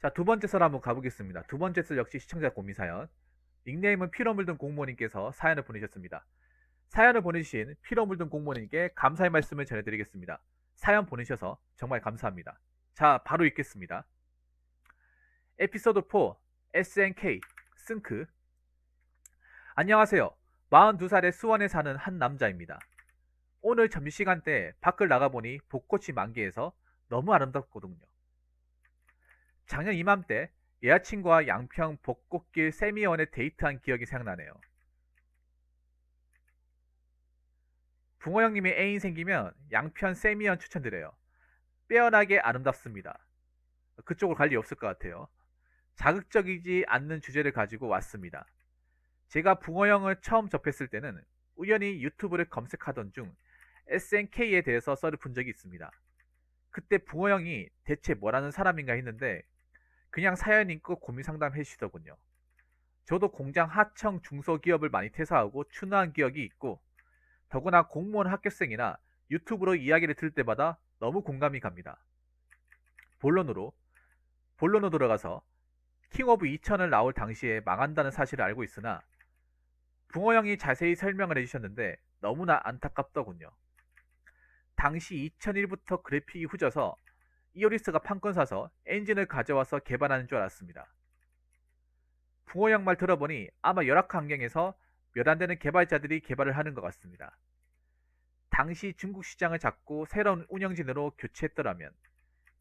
자, 두 번째 썰 한번 가보겠습니다. 두 번째 썰 역시 시청자 고민 사연. 닉네임은 피로 물든 공무원님께서 사연을 보내셨습니다. 사연을 보내주신 피로 물든 공무원님께 감사의 말씀을 전해드리겠습니다. 사연 보내셔서 정말 감사합니다. 자, 바로 읽겠습니다. 에피소드 4 SNK 승크. 안녕하세요. 42살의 수원에 사는 한 남자입니다. 오늘 점심시간 때 밖을 나가보니 벚꽃이 만개해서 너무 아름답거든요. 작년 이맘때 여자친구와 양평 벚꽃길 세미원에 데이트한 기억이 생각나네요. 붕어 형님이 애인 생기면 양평 세미원 추천드려요. 빼어나게 아름답습니다. 그쪽으로 갈 일 없을 것 같아요. 자극적이지 않는 주제를 가지고 왔습니다. 제가 붕어 형을 처음 접했을 때는 우연히 유튜브를 검색하던 중 SNK에 대해서 썰을 본 적이 있습니다. 그때 붕어 형이 대체 뭐라는 사람인가 했는데 그냥 사연 읽고 고민 상담 해주시더군요. 저도 공장 하청 중소기업을 많이 퇴사하고 추노한 기억이 있고 더구나 공무원 합격생이나 유튜브로 이야기를 들을 때마다 너무 공감이 갑니다. 본론으로 들어가서 킹 오브 2000을 나올 당시에 망한다는 사실을 알고 있으나 붕어 형이 자세히 설명을 해주셨는데 너무나 안타깝더군요. 당시 2001부터 그래픽이 후져서 이오리스가 판권 사서 엔진을 가져와서 개발하는 줄 알았습니다. 붕어 형 말 들어보니 아마 열악한 환경에서 몇 안 되는 개발자들이 개발을 하는 것 같습니다. 당시 중국 시장을 잡고 새로운 운영진으로 교체했더라면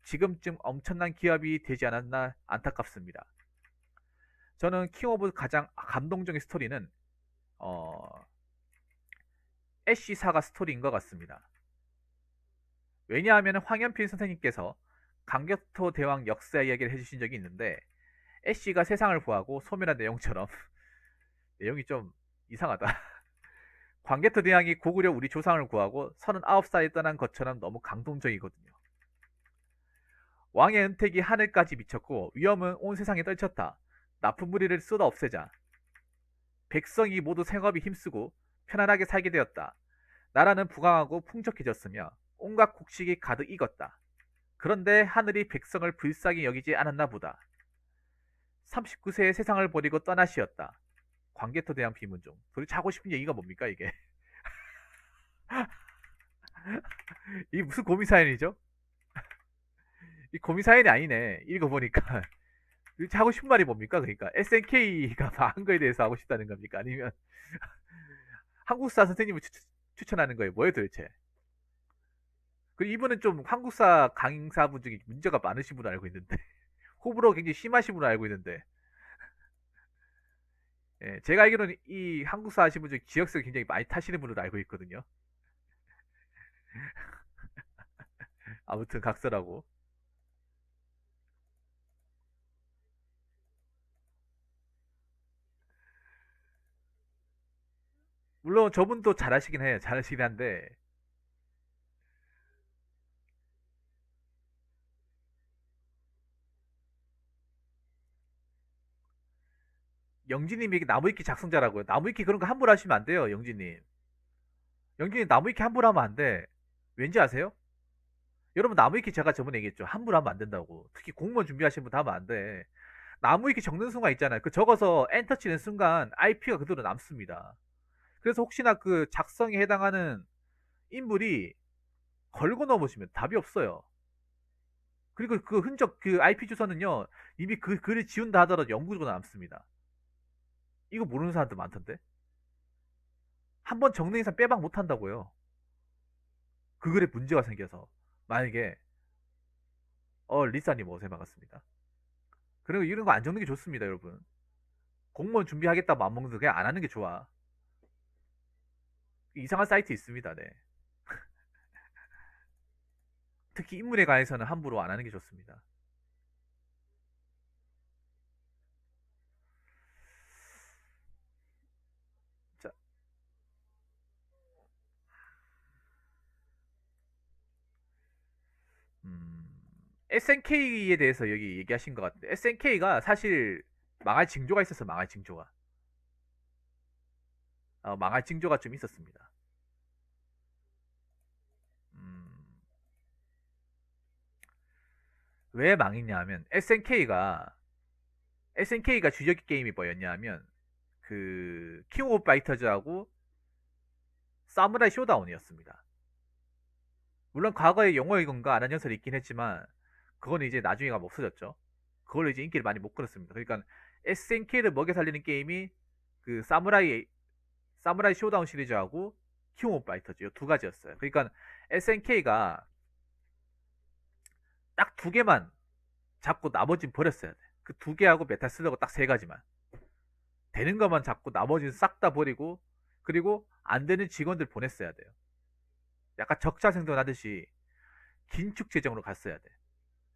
지금쯤 엄청난 기업이 되지 않았나 안타깝습니다. 저는 킹 오브 가장 감동적인 스토리는 애쉬 사가 스토리인 것 같습니다. 왜냐하면 황현필 선생님께서 강격토 대왕 역사 이야기를 해주신 적이 있는데 애쉬가 세상을 구하고 소멸한 내용처럼 내용이 좀 이상하다. 광개토 대왕이 고구려 우리 조상을 구하고 39살에 떠난 것처럼 너무 감동적이거든요. 왕의 은택이 하늘까지 미쳤고 위험은 온 세상에 떨쳤다. 나쁜 무리를 쏟아 없애자. 백성이 모두 생업이 힘쓰고 편안하게 살게 되었다. 나라는 부강하고 풍족해졌으며 온갖 곡식이 가득 익었다. 그런데 하늘이 백성을 불쌍히 여기지 않았나 보다. 39세에 세상을 버리고 떠나시었다. 광개토 대왕 비문종. 도대체 하고 싶은 얘기가 뭡니까 이게? 이게 무슨 고민 사연이죠? 이 고민 사연이 아니네. 읽어보니까 도대체 하고 싶은 말이 뭡니까? 그러니까 SNK가 망한 거에 대해서 하고 싶다는 겁니까? 아니면 한국사 선생님을 추천하는 거예요? 뭐예요 도대체? 그리고 이분은 좀 한국사 강사분 중에 문제가 많으신 분으로 알고 있는데 호불호 굉장히 심하신 분으로 알고 있는데 예, 제가 알기로는 이 한국사 하신 분 중에 기억력을 굉장히 많이 타시는 분으로 알고 있거든요. 아무튼 각설하고 물론 저분도 잘하시긴 해요. 잘하시긴 한데 영진님이 나무위키 작성자라고요. 나무위키 그런 거 함부로 하시면 안 돼요. 영진님. 영진님 나무위키 함부로 하면 안 돼. 왠지 아세요? 여러분 나무위키 제가 저번에 얘기했죠. 함부로 하면 안 된다고. 특히 공무원 준비하시는 분 하면 안 돼. 나무위키 적는 순간 있잖아요. 그 적어서 엔터 치는 순간 IP가 그대로 남습니다. 그래서 혹시나 그 작성에 해당하는 인물이 걸고 넘으시면 답이 없어요. 그리고 그 흔적 그 IP 주소는요. 이미 그 글을 지운다 하더라도 영구적으로 남습니다. 이거 모르는 사람들 많던데. 한 번 적는 이상 빼박 못 한다고요. 그 글에 문제가 생겨서. 만약에 리사님 어제 반갑습니다. 그리고 이런 거 안 적는 게 좋습니다, 여러분. 공무원 준비하겠다 마음먹는 거 그냥 안 하는 게 좋아. 이상한 사이트 있습니다, 네. 특히 인물에 관해서는 함부로 안 하는 게 좋습니다. 자, SNK에 대해서 여기 얘기하신 것 같은데 SNK가 사실 망할 징조가 있어서 망할 징조가 망할 징조가 좀 있었습니다. 음, 왜 망했냐 하면 SNK가 주력 게임이 뭐였냐 하면 그 킹 오브 파이터즈하고 사무라이 쇼다운이었습니다. 물론 과거에 영어이건가 안 한 연설이 있긴 했지만 그거는 이제 나중에 가면 없어졌죠. 그걸로 이제 인기를 많이 못 끌었습니다. 그러니까 SNK를 먹여 살리는 게임이 그 사무라이 쇼다운 시리즈하고 킹 오브 파이터즈 이 두 가지였어요. 그러니까 SNK가 딱 두 개만 잡고 나머지는 버렸어야 돼. 그 두 개하고 메탈 슬러그 딱 세 가지만 되는 것만 잡고 나머지는 싹 다 버리고 그리고 안 되는 직원들 보냈어야 돼요. 약간 적자 생존하듯이 긴축 재정으로 갔어야 돼.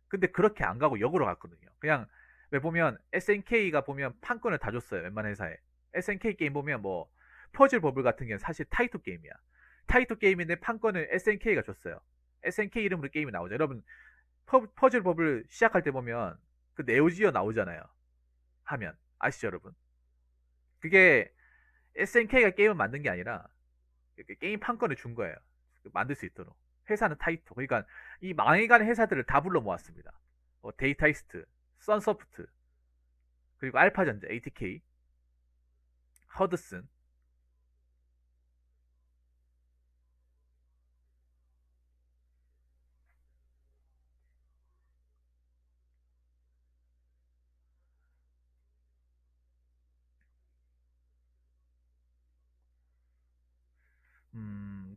근데 그렇게 안 가고 역으로 갔거든요. 그냥 왜 보면 SNK가 보면 판권을 다 줬어요. 웬만한 회사에. SNK 게임 보면 뭐 퍼즐 버블 같은 경우는 사실 타이토 게임이야. 타이토 게임인데 판권을 SNK가 줬어요. SNK 이름으로 게임이 나오죠. 여러분 퍼즐 버블 시작할 때 보면 그 네오지어 나오잖아요. 하면 아시죠, 여러분? 그게 SNK가 게임을 만든 게 아니라 게임 판권을 준 거예요. 만들 수 있도록. 회사는 타이토. 그러니까 이 망해가는 회사들을 다 불러 모았습니다. 데이타이스트, 선소프트, 그리고 알파전자, ATK, 허드슨.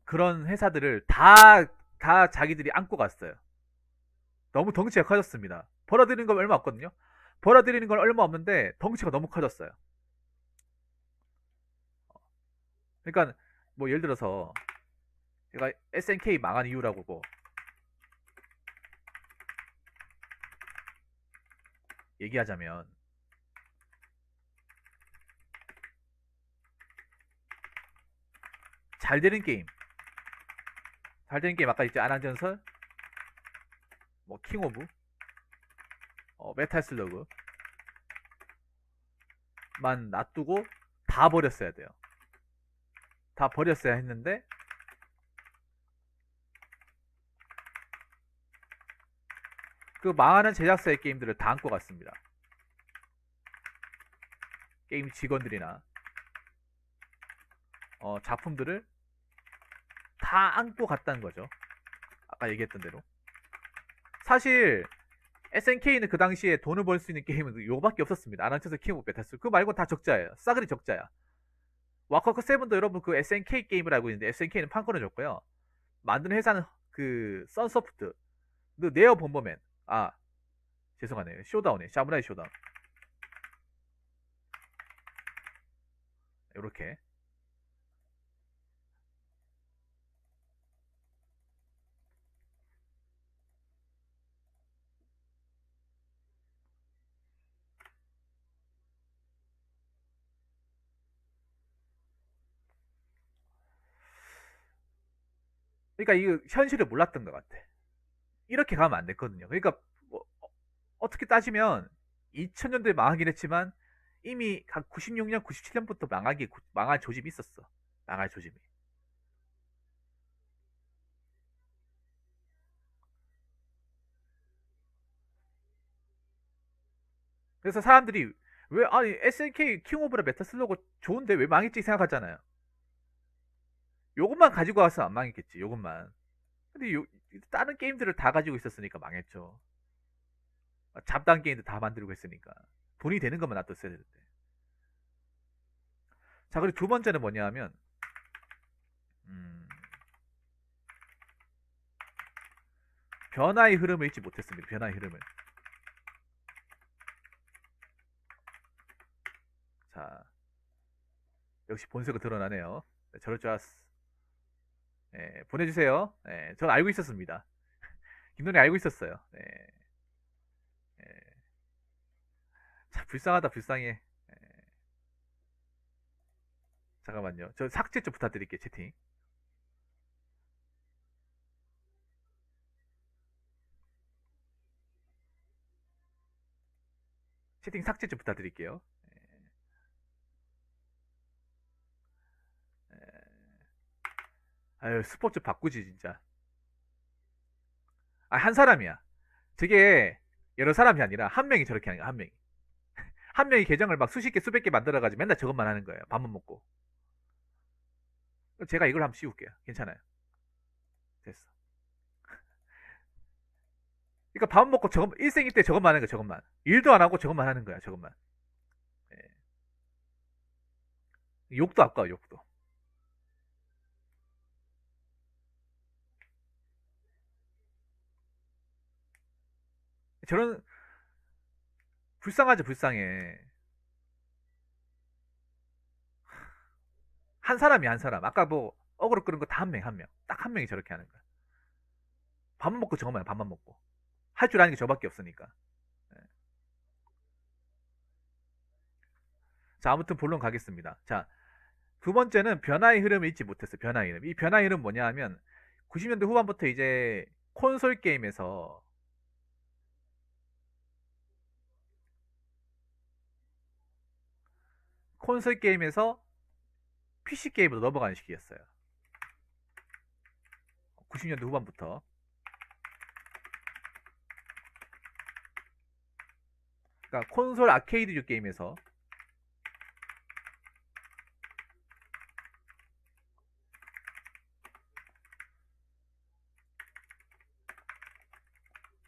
그런 회사들을 다 자기들이 안고 갔어요. 너무 덩치가 커졌습니다. 벌어들이는 건 얼마 없거든요. 벌어들이는 건 얼마 없는데 덩치가 너무 커졌어요. 그러니까 뭐 예를 들어서 제가 SNK 망한 이유라고 뭐 얘기하자면 잘 되는 게임, 잘 되는 게임 아까 있지 안한전설, 뭐 킹오브, 메탈 슬러그만 놔두고 다 버렸어야 돼요. 다 버렸어야 했는데 그 망하는 제작사의 게임들을 다 안고 갔습니다. 게임 직원들이나 작품들을 다 안고 갔다는 거죠. 아까 얘기했던 대로. 사실 SNK는 그 당시에 돈을 벌 수 있는 게임은 요거밖에 없었습니다. 아난처스 킹 오브 메탈스. 그거 말고 다 적자예요. 싸그리 적자야. 와커크 세븐도 여러분 그 SNK 게임을 알고 있는데 SNK는 판권을 줬고요. 만드는 회사는 그 선소프트, 그 네어 본버맨, 아 죄송하네요. 쇼다운에 사무라이 쇼다운. 이렇게. 그러니까 이 현실을 몰랐던 것 같아. 이렇게 가면 안 됐거든요. 그러니까 뭐, 어떻게 따지면 2000년도에 망하긴 했지만 이미 각 96년, 97년부터 망할 조짐이 있었어. 망할 조짐이. 그래서 사람들이 왜 아니 SNK 킹 오브 더 메타 슬로고 좋은데 왜 망했지 생각하잖아요. 요것만 가지고 와서 안 망했겠지. 요것만. 근데 다른 게임들을 다 가지고 있었으니까 망했죠. 잡다한 게임도 다 만들고 했으니까 돈이 되는 것만 놔뒀어야 되는데. 자, 그리고 두 번째는 뭐냐 하면 음, 변화의 흐름을 잊지 못했습니다. 변화의 흐름을. 자, 역시 본색은 드러나네요. 네, 저럴 줄 알았어. 네, 보내주세요. 네, 전 알고 있었습니다. 김동이 알고 있었어요. 네, 네. 자, 불쌍하다, 불쌍해. 네, 잠깐만요. 저 삭제 좀 부탁드릴게요, 채팅. 채팅 삭제 좀 부탁드릴게요. 네. 아유, 스포츠 바꾸지, 진짜. 아, 한 사람이야. 저게 여러 사람이 아니라 한 명이 저렇게 하는 거야, 한 명이. 한 명이 계정을 막 수십 개, 수백 개 만들어가지고 맨날 저것만 하는 거예요. 밥만 먹고. 제가 이걸 한번 씌울게요. 괜찮아요. 됐어. 그러니까 밥 먹고 저것 일생일 때 저것만 하는 거야, 저것만. 일도 안 하고 저것만 하는 거야, 저것만. 예. 욕도 아까워, 욕도. 저런 불쌍하죠, 불쌍해. 한 사람이 한 사람. 아까 뭐 어그로 끄는 거 다 한 명, 한 명. 딱 한 명이 저렇게 하는 거야. 밥만 먹고 저것만 해, 밥만 먹고. 할 줄 아는 게 저밖에 없으니까. 예. 자, 아무튼 본론 가겠습니다. 자, 두 번째는 변화의 흐름을 잊지 못했어요. 변화의 흐름. 이 변화의 흐름 뭐냐 하면 90년대 후반부터 이제 콘솔 게임에서 콘솔 게임에서 PC 게임으로 넘어가는 시기였어요. 90년대 후반부터. 그러니까 콘솔 아케이드 게임에서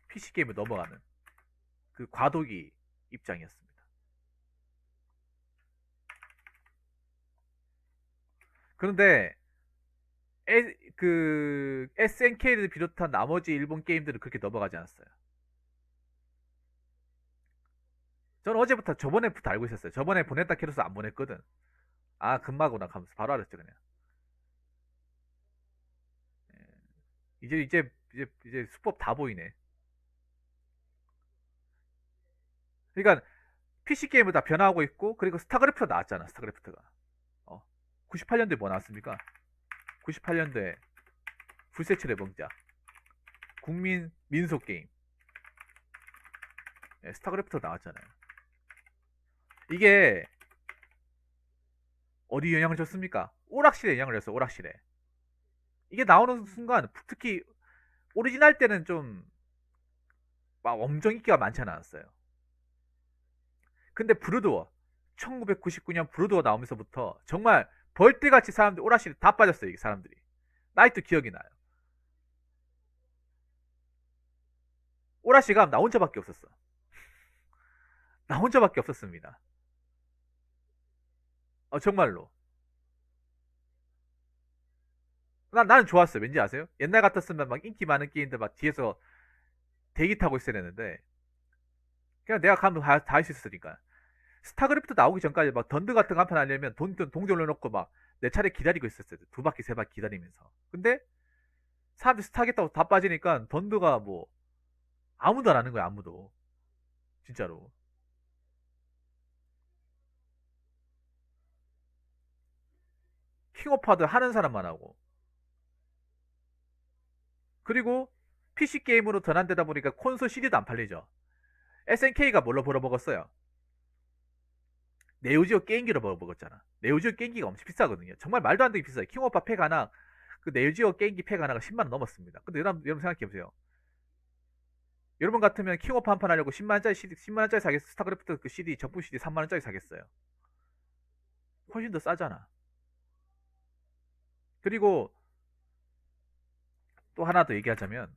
PC 게임으로 넘어가는 그 과도기 입장이었습니다. 그런데 그 SNK를 비롯한 나머지 일본 게임들은 그렇게 넘어가지 않았어요. 저는 어제부터 저번에부터 알고 있었어요. 저번에 보냈다 캐로스 안 보냈거든. 아, 금마구나 하면서 바로 알았죠, 그냥. 예. 이제 수법 다 보이네. 그러니까 PC 게임을 다 변화하고 있고, 그리고 스타크래프트 나왔잖아, 스타크래프트가. 98년도에 뭐 나왔습니까? 98년도에 불세출의 명작, 국민 민속 게임, 예, 스타크래프트 나왔잖아요. 이게 어디 영향을 줬습니까? 오락실에 영향을 줬어, 오락실에. 이게 나오는 순간, 특히 오리지널 때는 좀 막 엄청 인기가 많지 않았어요. 근데 브루드워, 1999년 브루드워 나오면서부터 정말 벌떼같이 사람들 오락실에 다 빠졌어요, 이 사람들이. 나이트 기억이 나요. 오락실 가면 나 혼자밖에 없었어. 나 혼자밖에 없었습니다. 정말로. 나는 좋았어요. 왠지 아세요? 옛날 같았으면 막 인기 많은 게임들 막 뒤에서 대기 타고 있어야 되는데, 그냥 내가 가면 다 할 수 있었으니까. 스타크래프트 나오기 전까지 막 던드 같은 거 한 판 하려면 동전 올려놓고 막 내 차례 기다리고 있었어요. 두 바퀴, 세 바퀴 기다리면서. 근데 사람들이 스타겠다고 다 빠지니까 던드가 뭐 아무도 안 하는 거야, 아무도. 진짜로. 킹오파드 하는 사람만 하고. 그리고 PC 게임으로 전환되다 보니까 콘솔 CD도 안 팔리죠. SNK가 뭘로 벌어먹었어요? 네오지오 게임기로 벌어먹었잖아. 네오지오 게임기가 엄청 비싸거든요. 정말 말도 안 되게 비싸요. 킹오파 팩 하나, 그 네오지오 게임기 팩 하나가 10만원 넘었습니다. 근데 여러분 생각해보세요. 여러분 같으면 킹오파 한 판 하려고 10만원짜리 CD, 10만원짜리 사겠어. 스타크래프트 그 CD, 정품 CD 3만원짜리 사겠어요. 훨씬 더 싸잖아. 그리고 또 하나 더 얘기하자면,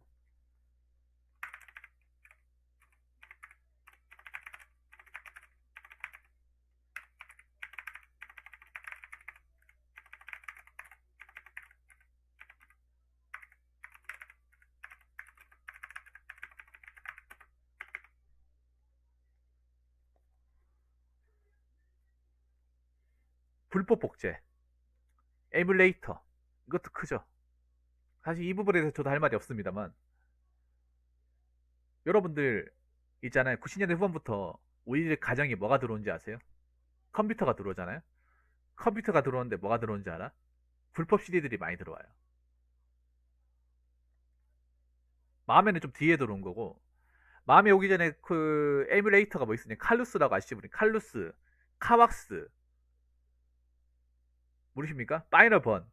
불법 복제, 에뮬레이터, 이것도 크죠. 사실 이 부분에 대해서 저도 할 말이 없습니다만, 여러분들 있잖아요. 90년대 후반부터 우리 가정에 뭐가 들어온지 아세요? 컴퓨터가 들어오잖아요. 컴퓨터가 들어오는데 뭐가 들어오는지 알아? 불법 CD들이 많이 들어와요. 마음에는 좀 뒤에 들어온 거고, 마음에 오기 전에 그 에뮬레이터가 뭐 있으냐? 칼루스라고 아시죠? 칼루스, 카왁스, 모르십니까? 파이널 번.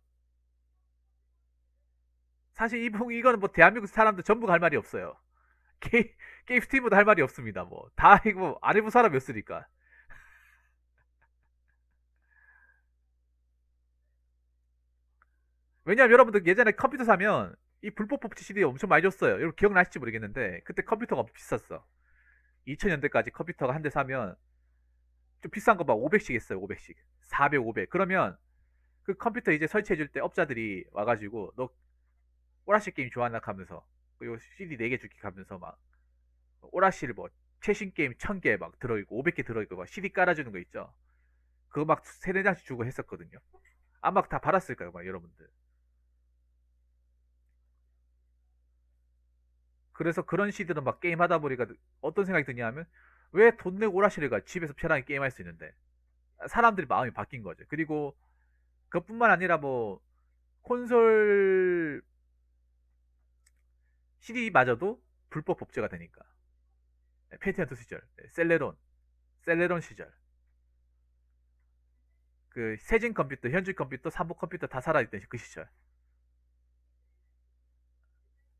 사실 이거는 뭐 대한민국 사람들 전부 갈 말이 없어요. 게, 게임 스트리머도 할 말이 없습니다. 뭐 다 이거 안 해본 사람이 없으니까. 왜냐면 여러분들 예전에 컴퓨터 사면 이 불법 법치 CD 엄청 많이 줬어요. 여러분 기억나실지 모르겠는데 그때 컴퓨터가 비쌌어. 2000년대까지 컴퓨터가 한 대 사면 좀 비싼 거 막 500씩 했어요. 500씩. 400, 500. 그러면 그 컴퓨터 이제 설치해줄 때 업자들이 와가지고 너 오라시 게임 좋아하나 하면서 그리고 CD 4개 줄게 하면서 막 오라시를 뭐 최신 게임 1000개 막 들어있고 500개 들어있고 막 CD 깔아주는 거 있죠. 그거 막 세네 장씩 주고 했었거든요. 아마 다 받았을 거예요, 막 여러분들. 그래서 그런 시들은 막 게임 하다 보니까 어떤 생각이 드냐면 왜 돈 내고 오라시를 가 집에서 편하게 게임할 수 있는데 사람들이 마음이 바뀐 거죠. 그리고 그것뿐만 아니라 뭐 콘솔 CD마저도 불법 법제가 되니까 페티언트 시절, 셀레론 시절, 그 세진 컴퓨터, 현질 컴퓨터, 삼복 컴퓨터 다 살아있던 그 시절.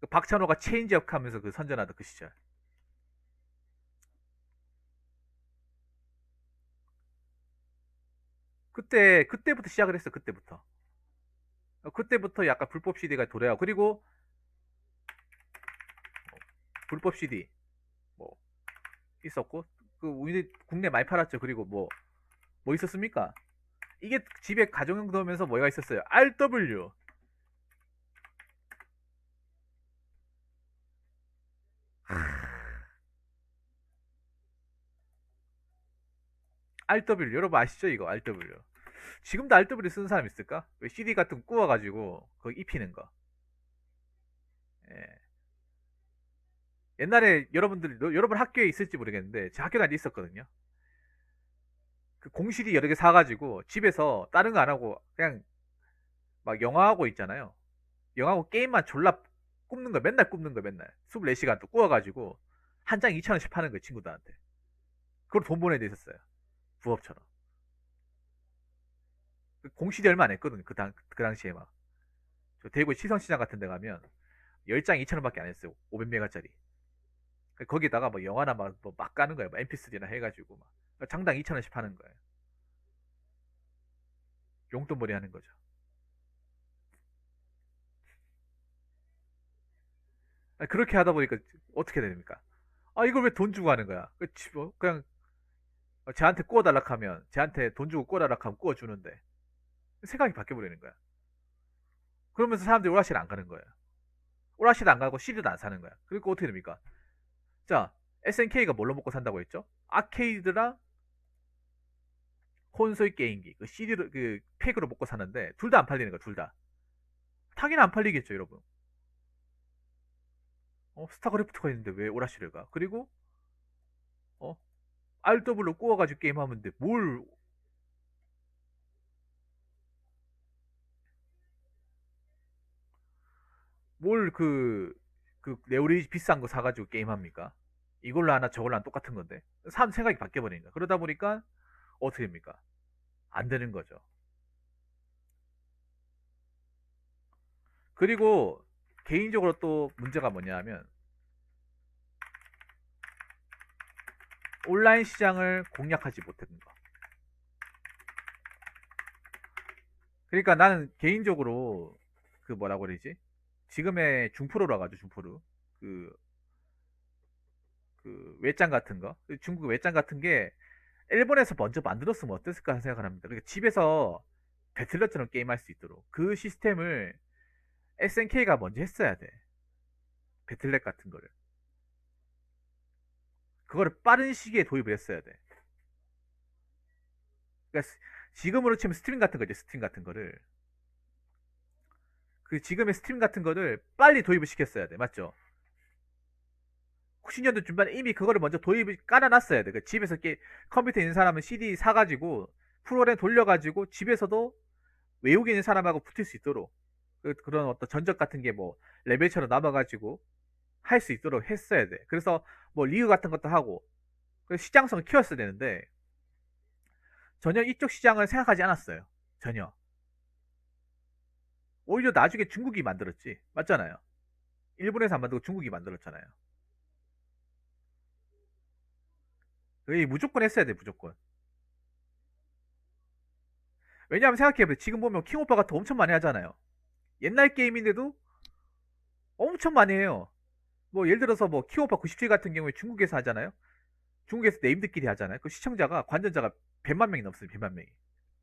그 박찬호가 체인지업 하면서 그 선전하던 그 시절. 그때부터 시작을 했어. 그때부터 약간 불법 CD가 도래하고 그리고 불법 CD 뭐 있었고 그 우리 국내 많이 팔았죠. 그리고 뭐 있었습니까? 이게 집에 가정용 넣으면서 뭐가 있었어요? RW. RW 여러분 아시죠? 이거 RW. 지금도 RW 쓰는 사람 있을까? 왜 CD 같은 거 구워가지고 거기 입히는 거. 예. 옛날에 여러분 학교에 있을지 모르겠는데 제 학교 다닐 때 있었거든요. 그 공실이 여러 개 사가지고 집에서 다른 거 안 하고 그냥 막 영화하고 있잖아요. 영화하고 게임만 졸라 굽는 거 맨날 굽는 거 맨날 24시간 또 구워가지고 한 장 2,000원씩 파는 거예요 친구들한테. 그걸 돈 보내야 돼 있었어요. 부업처럼. 그 공실이 얼마 안 했거든요. 그 당시에 막. 저 대구 시선시장 같은 데 가면 10장 2,000원밖에 안 했어요. 500메가짜리. 거기다가 뭐 영화나 막 까는 거예요. 뭐 MP3나 해가지고 막 장당 2,000원씩 파는 거예요. 용돈벌이 하는 거죠. 그렇게 하다 보니까 어떻게 됩니까? 아 이걸 왜 돈 주고 하는 거야? 그냥 쟤한테 구워달라 하면 쟤한테 돈 주고 구워달라 하면 구워주는데 생각이 바뀌어버리는 거야. 그러면서 사람들이 오락실 안 가는 거예요. 오락실 안 가고 CD도 안 사는 거야. 그리고 어떻게 됩니까? 자, SNK가 뭘로 먹고 산다고 했죠? 아케이드랑 콘솔 게임기, 그 CD로 그 팩으로 먹고 사는데 둘 다 안 팔리는 거야, 둘 다. 당연히 안 팔리겠죠, 여러분. 스타크래프트가 있는데 왜 오락실을 가? 그리고 어, RW로 구워가지고 게임하면 돼. 그 레오리 비싼 거 사가지고 게임합니까? 이걸로 하나 저걸로 하나 똑같은 건데. 사람 생각이 바뀌어버리는 거야. 그러다 보니까 어떻게 됩니까? 안 되는 거죠. 그리고 개인적으로 또 문제가 뭐냐 하면 온라인 시장을 공략하지 못했던 거. 그러니까 나는 개인적으로 그 뭐라고 그러지? 지금의 중프로라 가지고 중프로 그, 그 외장 같은 거 중국 외장 같은 게 일본에서 먼저 만들었으면 어땠을까 생각을 합니다. 그러니까 집에서 배틀넷처럼 게임할 수 있도록 그 시스템을 SNK가 먼저 했어야 돼. 배틀넷 같은 거를. 그거를 빠른 시기에 도입을 했어야 돼. 그러니까 지금으로 치면 스트림 같은 거죠. 스트림 같은 거를. 그 지금의 스트림 같은 거를 빨리 도입을 시켰어야 돼. 맞죠? 90년대 중반에 이미 그거를 먼저 도입을 깔아놨어야 돼. 그 집에서 컴퓨터 있는 사람은 CD 사가지고 프로그램 돌려가지고 집에서도 외국에 있는 사람하고 붙을 수 있도록 그런 어떤 전적 같은 게 뭐 레벨처럼 남아가지고 할 수 있도록 했어야 돼. 그래서 뭐 리그 같은 것도 하고 시장성을 키웠어야 되는데 전혀 이쪽 시장을 생각하지 않았어요. 전혀. 오히려 나중에 중국이 만들었지. 맞잖아요. 일본에서 안 만들고 중국이 만들었잖아요. 이 무조건 했어야 돼, 무조건. 왜냐하면 생각해보세요. 지금 보면 킹 오빠 같은 거 엄청 많이 하잖아요. 옛날 게임인데도 엄청 많이 해요. 뭐 예를 들어서 뭐 킹 오빠 97 같은 경우에 중국에서 하잖아요. 중국에서 네임드끼리 하잖아요. 그 시청자가 관전자가 100만 명이 넘습니다. 100만 명이.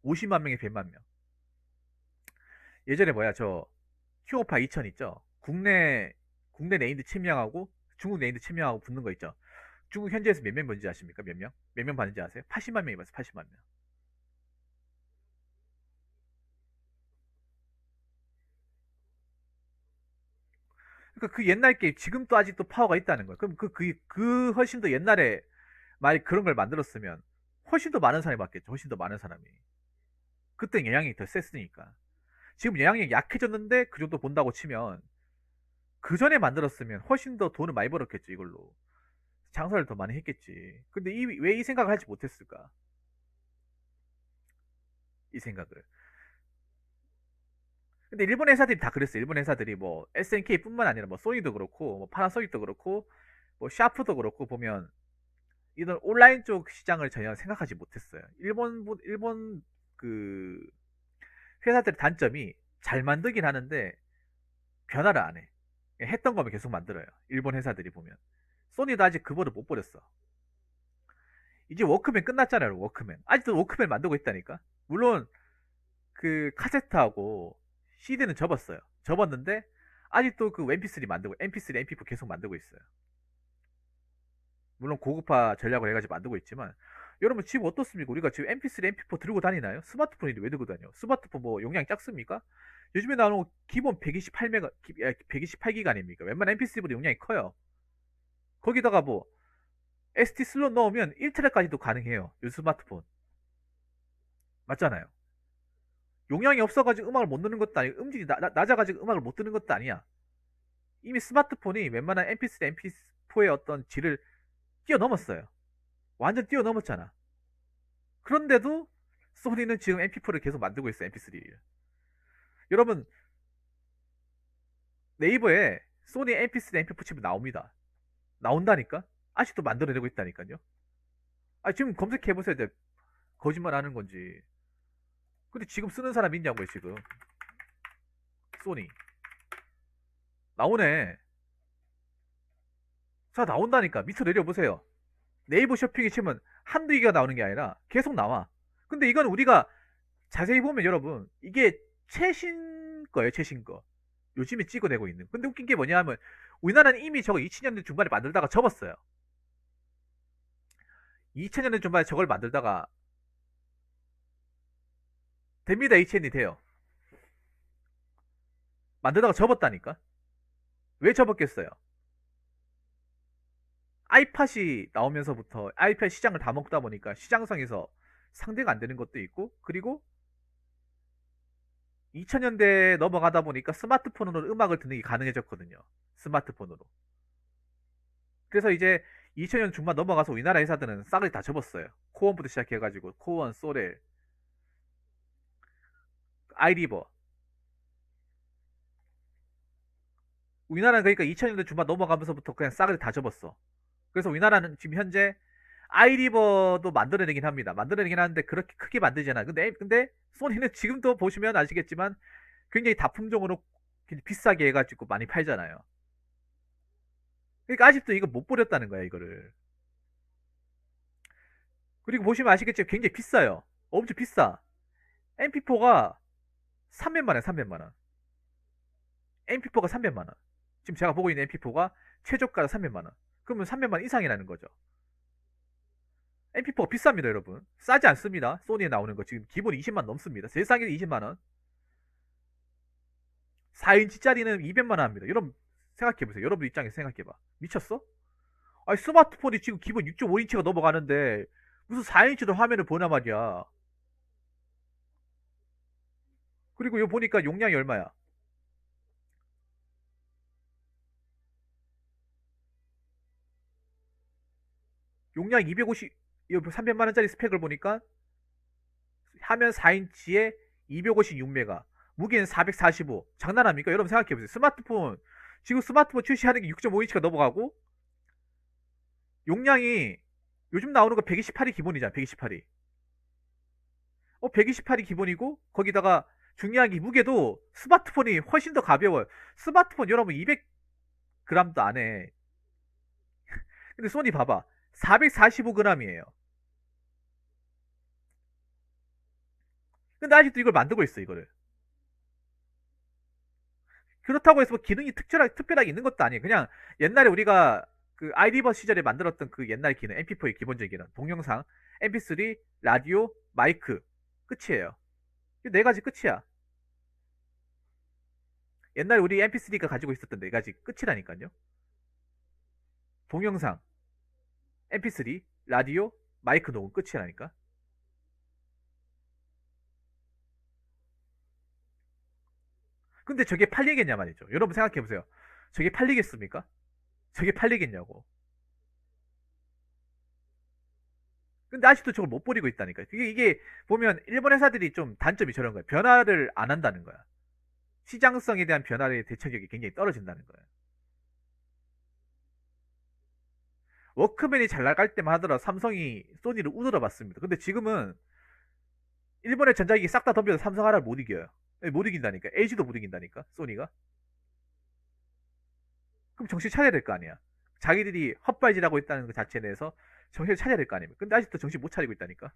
50만 명에 100만 명. 예전에 뭐야 저 킹 오빠 2000 있죠. 국내 네임드 침명하고 중국 네임드 침명하고 붙는 거 있죠. 중국 현지에서 몇 명 봤는지 아십니까? 몇 명? 몇 명 봤는지 아세요? 80만 명이 봤어요. 80만 명. 그러니까 그 옛날 게임 지금도 아직도 파워가 있다는 거예요. 그럼 그 훨씬 더 옛날에 만약 그런 걸 만들었으면 훨씬 더 많은 사람이 봤겠죠. 훨씬 더 많은 사람이. 그때 영향이 더 셌으니까. 지금 영향이 약해졌는데 그 정도 본다고 치면 그 전에 만들었으면 훨씬 더 돈을 많이 벌었겠죠. 이걸로. 장사를 더 많이 했겠지. 근데 왜 이 생각을 하지 못했을까? 이 생각을. 근데 일본 회사들이 다 그랬어요. 일본 회사들이 뭐 SNK뿐만 아니라 뭐 소니도 그렇고 뭐 파나소닉도 그렇고 뭐 샤프도 그렇고 보면 이런 온라인 쪽 시장을 전혀 생각하지 못했어요. 일본 그 회사들의 단점이 잘 만들긴 하는데 변화를 안 해. 했던 거면 계속 만들어요. 일본 회사들이 보면. 소니도 아직 그 버릇 못 버렸어. 이제 워크맨 끝났잖아요. 워크맨. 아직도 워크맨 만들고 있다니까. 물론 그 카세트하고 CD는 접었어요. 접었는데 아직도 그 MP3 만들고 MP3, MP4 계속 만들고 있어요. 물론 고급화 전략을 해가지고 만들고 있지만 여러분 지금 어떻습니까? 우리가 지금 MP3, MP4 들고 다니나요? 스마트폰인데 왜 들고 다녀? 스마트폰 뭐 용량이 작습니까? 요즘에 나오는 거 기본 128메가, 128기가 아닙니까? 웬만한 MP3보다 용량이 커요. 거기다가 뭐 SD 슬롯 넣으면 1TB까지도 가능해요. 요 스마트폰. 맞잖아요. 용량이 없어가지고 음악을 못 넣는 것도 아니고 음질이 낮아가지고 음악을 못 듣는 것도 아니야. 이미 스마트폰이 웬만한 MP3, MP4의 어떤 질을 뛰어넘었어요. 완전 뛰어넘었잖아. 그런데도 소니는 지금 MP4를 계속 만들고 있어, MP3를. 여러분, 네이버에 소니 MP3, MP4 치면 나옵니다. 나온다니까? 아직도 만들어내고 있다니까요. 아, 지금 검색해보세요. 거짓말 하는 건지. 근데 지금 쓰는 사람 있냐고요, 지금. 소니. 나오네. 자, 나온다니까. 밑으로 내려보세요. 네이버 쇼핑에 치면 한두 개가 나오는 게 아니라 계속 나와. 근데 이건 우리가 자세히 보면 여러분, 이게 최신 거예요, 최신 거. 요즘에 찍어내고 있는. 근데 웃긴 게 뭐냐 하면, 우리나라는 이미 저거 2000년대 중반에 만들다가 접었어요. 2000년대 중반에 저걸 만들다가 됩니다, HN이 돼요. 만들다가 접었다니까? 왜 접었겠어요? 아이팟이 나오면서부터 아이팟 시장을 다 먹다 보니까 시장성에서 상대가 안 되는 것도 있고, 그리고 2000년대 넘어가다 보니까 스마트폰으로 음악을 듣는 게 가능해졌거든요. 스마트폰으로. 그래서 이제 2000년 중반 넘어가서 우리나라 회사들은 싹을 다 접었어요. 코원부터 시작해가지고 코원, 소렐, 아이리버. 우리나라는 그러니까 2000년대 중반 넘어가면서부터 그냥 싹을 다 접었어. 그래서 우리나라는 지금 현재 아이리버도 만들어내긴 합니다. 만들어내긴 하는데 그렇게 크게 만들지 않아요. 근데 소니는 지금도 보시면 아시겠지만 굉장히 다품종으로 비싸게 해가지고 많이 팔잖아요. 그러니까 아직도 이거 못 버렸다는 거야, 이거를. 그리고 보시면 아시겠지만 굉장히 비싸요. 엄청 비싸. MP4가 300만 원, 300만 원. MP4가 300만 원. 지금 제가 보고 있는 MP4가 최저가가 300만 원. 그러면 300만 원 이상이라는 거죠. MP4가 비쌉니다, 여러분. 싸지 않습니다. 소니에 나오는 거 지금 기본 20만 넘습니다. 제일 싼게 20만 원. 4인치짜리는 200만 원 합니다. 여러분 생각해보세요. 여러분 입장에서 생각해봐. 미쳤어? 아니 스마트폰이 지금 기본 6.5인치가 넘어가는데 무슨 4인치도 화면을 보나 말이야. 그리고 이거 보니까 용량이 얼마야? 용량 250, 이거 300만 원짜리 스펙을 보니까 화면 4인치에 256메가, 무게는 445. 장난합니까? 여러분 생각해보세요. 스마트폰 지금 스마트폰 출시하는 게 6.5인치가 넘어가고 용량이 요즘 나오는 거 128이 기본이잖아. 128이. 128이 기본이고 거기다가 중요한 게 무게도 스마트폰이 훨씬 더 가벼워요. 스마트폰 여러분 200g도 안 해. 근데 소니 봐봐. 445g이에요. 근데 아직도 이걸 만들고 있어, 이거를. 그렇다고 해서 뭐 기능이 특별하게 있는 것도 아니에요. 그냥 옛날에 우리가 그 아이리버 시절에 만들었던 그 옛날 기능, MP4의 기본적인 기능, 동영상, MP3, 라디오, 마이크. 끝이에요. 이 네 가지 끝이야. 옛날에 우리 MP3가 가지고 있었던 네 가지 끝이라니까요. 동영상, MP3, 라디오, 마이크 녹음 끝이라니까. 근데 저게 팔리겠냐 말이죠. 여러분 생각해보세요. 저게 팔리겠습니까? 저게 팔리겠냐고. 근데 아직도 저걸 못 버리고 있다니까. 이게 보면 일본 회사들이 좀 단점이 저런 거야. 변화를 안 한다는 거야. 시장성에 대한 변화의 대처력이 굉장히 떨어진다는 거야. 워크맨이 잘 나갈 때만 하더라 삼성이 소니를 우드러 봤습니다. 근데 지금은 일본의 전자기기 싹 다 덤벼서 삼성 하나를 못 이겨요. 못 이긴다니까. LG도 못 이긴다니까. 소니가. 그럼 정신 차려야 될 거 아니야. 자기들이 헛발질하고 있다는 그 자체에 대해서 정신을 차려야 될 거 아닙니까? 근데 아직도 정신 못 차리고 있다니까.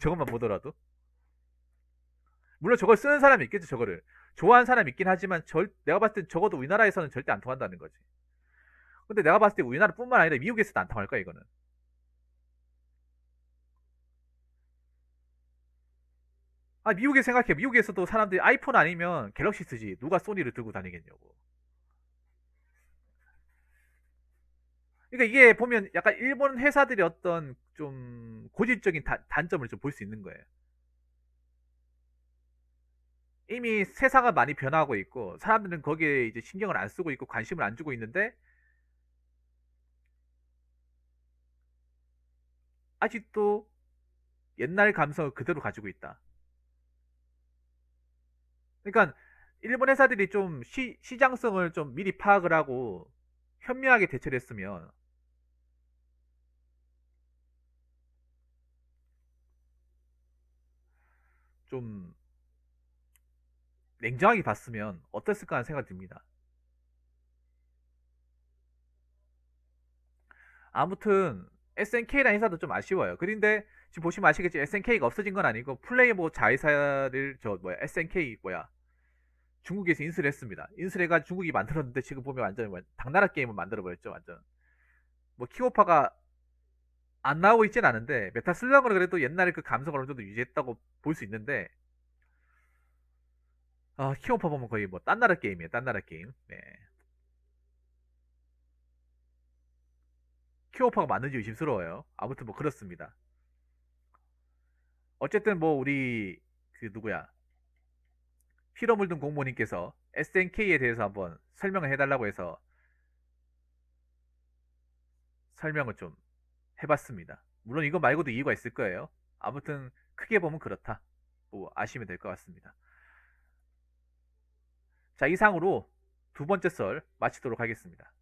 저것만 보더라도. 물론 저걸 쓰는 사람이 있겠죠, 저거를. 좋아하는 사람이 있긴 하지만 내가 봤을 땐 적어도 우리나라에서는 절대 안 통한다는 거지. 근데 내가 봤을 때 우리나라뿐만 아니라 미국에서도 안 통할 거야, 이거는. 미국에 생각해. 미국에서도 사람들이 아이폰 아니면 갤럭시 쓰지. 누가 소니를 들고 다니겠냐고. 그러니까 이게 보면 약간 일본 회사들이 어떤 좀 고질적인 단점을 좀 볼 수 있는 거예요. 이미 세상은 많이 변하고 있고 사람들은 거기에 이제 신경을 안 쓰고 있고 관심을 안 주고 있는데 아직도 옛날 감성을 그대로 가지고 있다. 그러니까 일본 회사들이 좀 시장성을 좀 미리 파악을 하고 현명하게 대처를 했으면 좀 냉정하게 봤으면 어땠을까 하는 생각이 듭니다. 아무튼 SNK라는 회사도 좀 아쉬워요. 그런데 지금 보시면 아시겠지 SNK가 없어진 건 아니고 플레이모 자회사를 저 뭐야 SNK 뭐야 중국에서 인수를 했습니다. 인수를 해가 중국이 만들었는데 지금 보면 완전 뭐 당나라 게임을 만들어 버렸죠. 완전 뭐 킹오파가 안 나오고 있진 않은데 메타 슬러그는 그래도 옛날에 그 감성을 어느 정도 유지했다고 볼 수 있는데 킹오파 보면 거의 뭐 딴 나라 게임이에요. 딴 나라 게임. 네. 킹오파가 맞는지 의심스러워요. 아무튼 뭐 그렇습니다. 어쨌든 뭐 우리 그 누구야 피로 물든 공무원님께서 SNK에 대해서 한번 설명을 해달라고 해서 설명을 좀 해봤습니다. 물론 이거 말고도 이유가 있을 거예요. 아무튼 크게 보면 그렇다. 뭐 아시면 될 것 같습니다. 자, 이상으로 두 번째 썰 마치도록 하겠습니다.